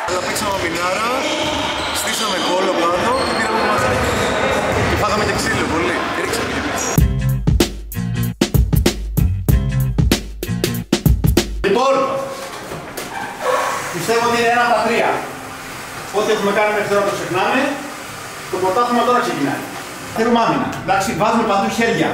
Εδώ παίξαμε μινάρα, στήσαμε κόλλο κάτω και πήραμε το μαζάκι. Και φάγαμε και ξύλο πολύ. Ρίξαμε και πίσω. Λοιπόν, πιστεύω ότι είναι ένα από τα τρία. Ό,τι έχουμε κάνει μέχρι τώρα το ξεχνάμε. Το πρωτάθλημα τώρα ξεκινάει. Θέλουμε άμυνα. Εντάξει, βάζουμε παντού χέρια.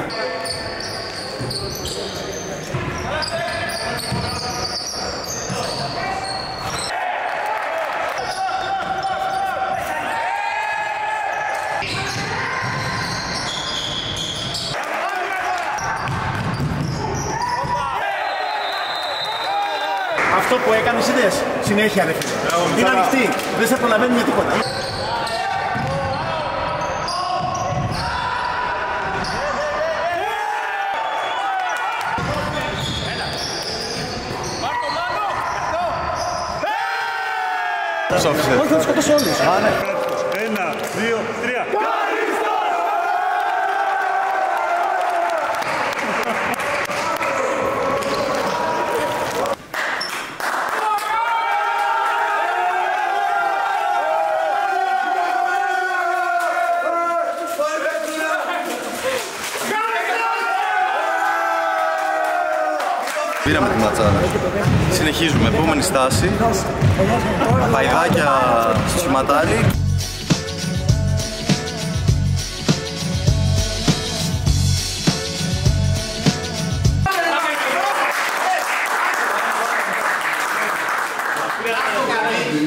Αυτό που έκανες είδες, συνέχεια ρε φίλε. Είναι ανοιχτή, δεν σε προλαβαίνει με τίποτα. Όχι, θα τους σκοτώσω όλους. 1, 2, 3. Πήραμε τη ματσάρα. Συνεχίζουμε. Επόμενη στάση. Παϊδάκια στο σηματάρι.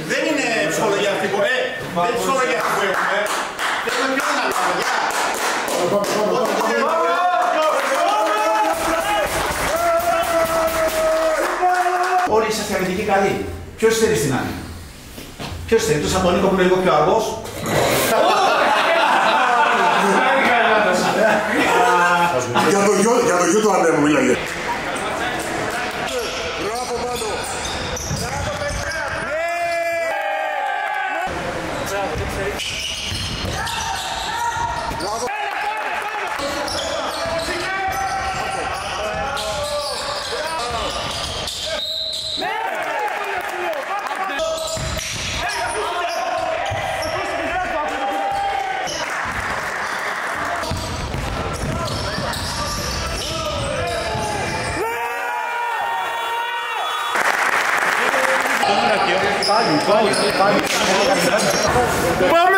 Δεν είναι ψυχολογία αυτή που έχουμε. Δεν είναι ψυχολογία αυτή που έχουμε. Θέλουμε πιο δυνατά, παιδιά. Όλοι είσαστε αμυντικοί καλοί. Ποιος θέλει στην άμυνα? Ποιος θέλει? Το Σαντονίκο που είναι λίγο πιο αργός. Για το γιο του ανέμου μιλάγε. Πάμε!